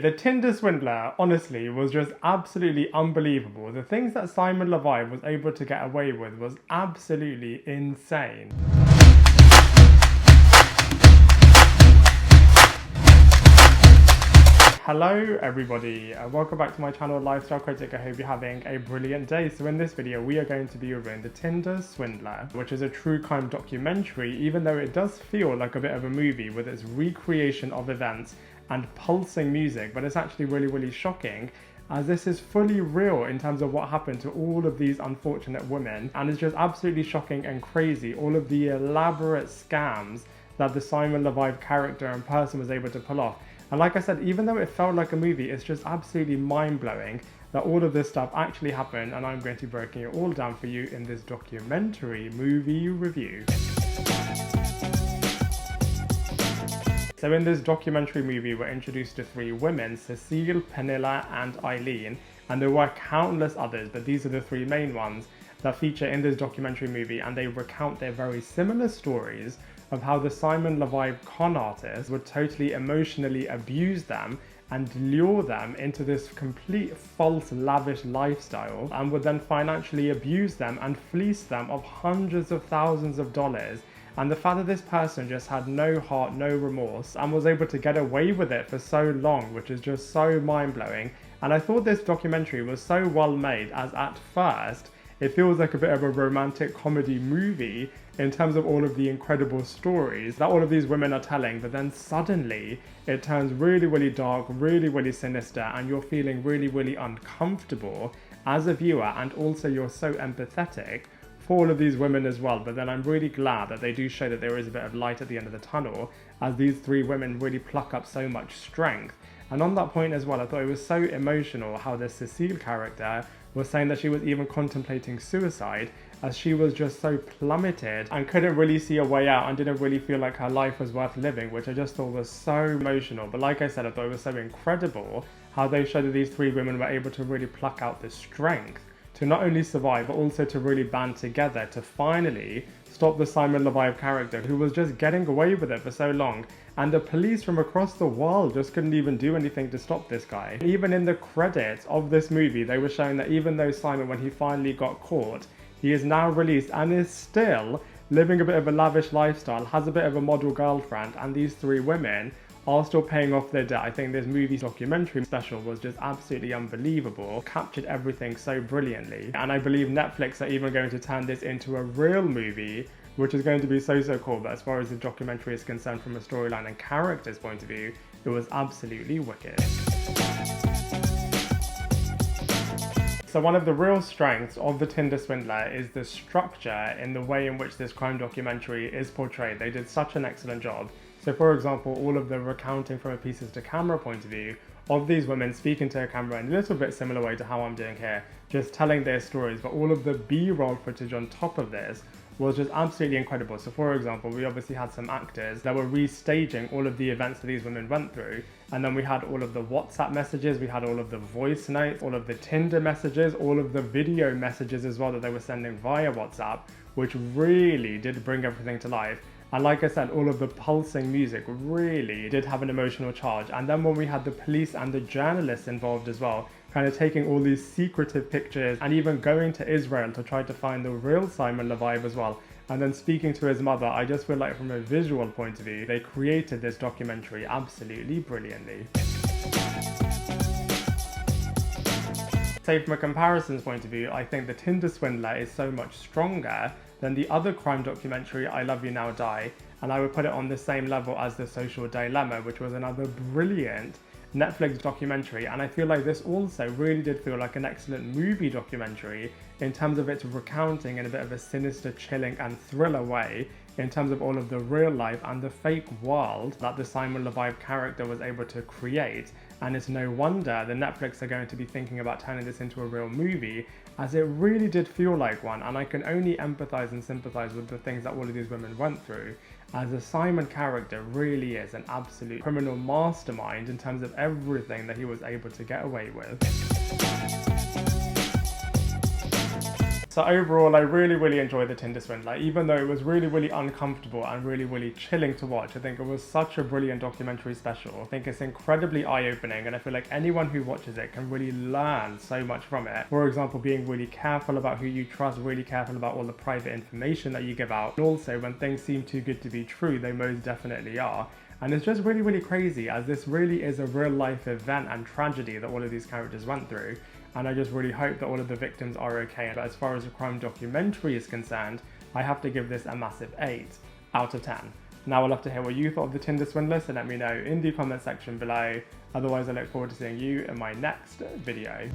The Tinder Swindler, honestly, was just absolutely unbelievable. The things that Simon Leviev was able to get away with was absolutely insane. Hello everybody, welcome back to my channel Lifestyle Critic. I hope you're having a brilliant day. So in this video we are going to be reviewing The Tinder Swindler, which is a true crime documentary, even though it does feel like a bit of a movie with its recreation of events and pulsing music, but it's actually really shocking, as this is fully real in terms of what happened to all of these unfortunate women, and it's just absolutely shocking and crazy, all of the elaborate scams that the Simon Leviev character and person was able to pull off. And like I said, even though it felt like a movie, it's just absolutely mind-blowing that all of this stuff actually happened, and I'm going to be breaking it all down for you in this documentary movie review. So in this documentary movie, we're introduced to three women, Cecilie, Pernilla and Ayleen, and there were countless others, but these are the three main ones that feature in this documentary movie, and they recount their very similar stories of how the Simon Leviev con artist would totally emotionally abuse them and lure them into this complete false lavish lifestyle, and would then financially abuse them and fleece them of hundreds of thousands of dollars. And the fact that this person just had no heart, no remorse, and was able to get away with it for so long, which is just so mind-blowing. And I thought this documentary was so well made, as at first it feels like a bit of a romantic comedy movie in terms of all of the incredible stories that all of these women are telling, but then suddenly it turns really dark, really sinister, and you're feeling really uncomfortable as a viewer, and also you're so empathetic for all of these women as well. But then I'm really glad that they do show that there is a bit of light at the end of the tunnel, as these three women really pluck up so much strength. And on that point as well, I thought it was so emotional how the Cecilie character was saying that she was even contemplating suicide, as she was just so plummeted and couldn't really see a way out and didn't really feel like her life was worth living, which I just thought was so emotional. But like I said, I thought it was so incredible how they showed that these three women were able to really pluck out the strength to not only survive, but also to really band together to finally stop the Simon Leviev character, who was just getting away with it for so long. And the police from across the world just couldn't even do anything to stop this guy. Even in the credits of this movie, they were showing that even though Simon, when he finally got caught, he is now released and is still living a bit of a lavish lifestyle, has a bit of a model girlfriend, and these three women are still paying off their debt. I think this movie documentary special was just absolutely unbelievable, captured everything so brilliantly, and I believe Netflix are even going to turn this into a real movie, which is going to be so cool. But as far as the documentary is concerned, from a storyline and characters point of view, it was absolutely wicked. So one of the real strengths of The Tinder Swindler is the structure in the way in which this crime documentary is portrayed. They did such an excellent job. So for example, all of the recounting from a pieces to camera point of view of these women speaking to a camera in a little bit similar way to how I'm doing here, just telling their stories, but all of the B-roll footage on top of this was just absolutely incredible. So for example, we obviously had some actors that were restaging all of the events that these women went through, and then we had all of the WhatsApp messages, we had all of the voice notes, all of the Tinder messages, all of the video messages as well that they were sending via WhatsApp, which really did bring everything to life. And like I said, all of the pulsing music really did have an emotional charge. And then when we had the police and the journalists involved as well, kind of taking all these secretive pictures and even going to Israel to try to find the real Simon Leviev as well, and then speaking to his mother, I just feel like from a visual point of view, they created this documentary absolutely brilliantly. So from a comparisons point of view, I think The Tinder Swindler is so much stronger than the other crime documentary, I Love You Now Die, and I would put it on the same level as The Social Dilemma, which was another brilliant Netflix documentary. And I feel like this also really did feel like an excellent movie documentary in terms of its recounting in a bit of a sinister, chilling and thriller way, in terms of all of the real life and the fake world that the Simon Leviev character was able to create. And it's no wonder the Netflix are going to be thinking about turning this into a real movie, as it really did feel like one. And I can only empathize and sympathize with the things that all of these women went through, as the Simon character really is an absolute criminal mastermind in terms of everything that he was able to get away with. So overall, I really enjoyed the Tinder Swindler, even though it was really uncomfortable and really chilling to watch. I think it was such a brilliant documentary special. I think it's incredibly eye-opening, and I feel like anyone who watches it can really learn so much from it. For example, being really careful about who you trust, really careful about all the private information that you give out, and also when things seem too good to be true, they most definitely are. And it's just really crazy, as this really is a real life event and tragedy that all of these characters went through. And I just really hope that all of the victims are okay. But as far as a crime documentary is concerned, I have to give this a massive 8 out of 10. Now I'd love to hear what you thought of the Tinder Swindler, so let me know in the comment section below. Otherwise, I look forward to seeing you in my next video.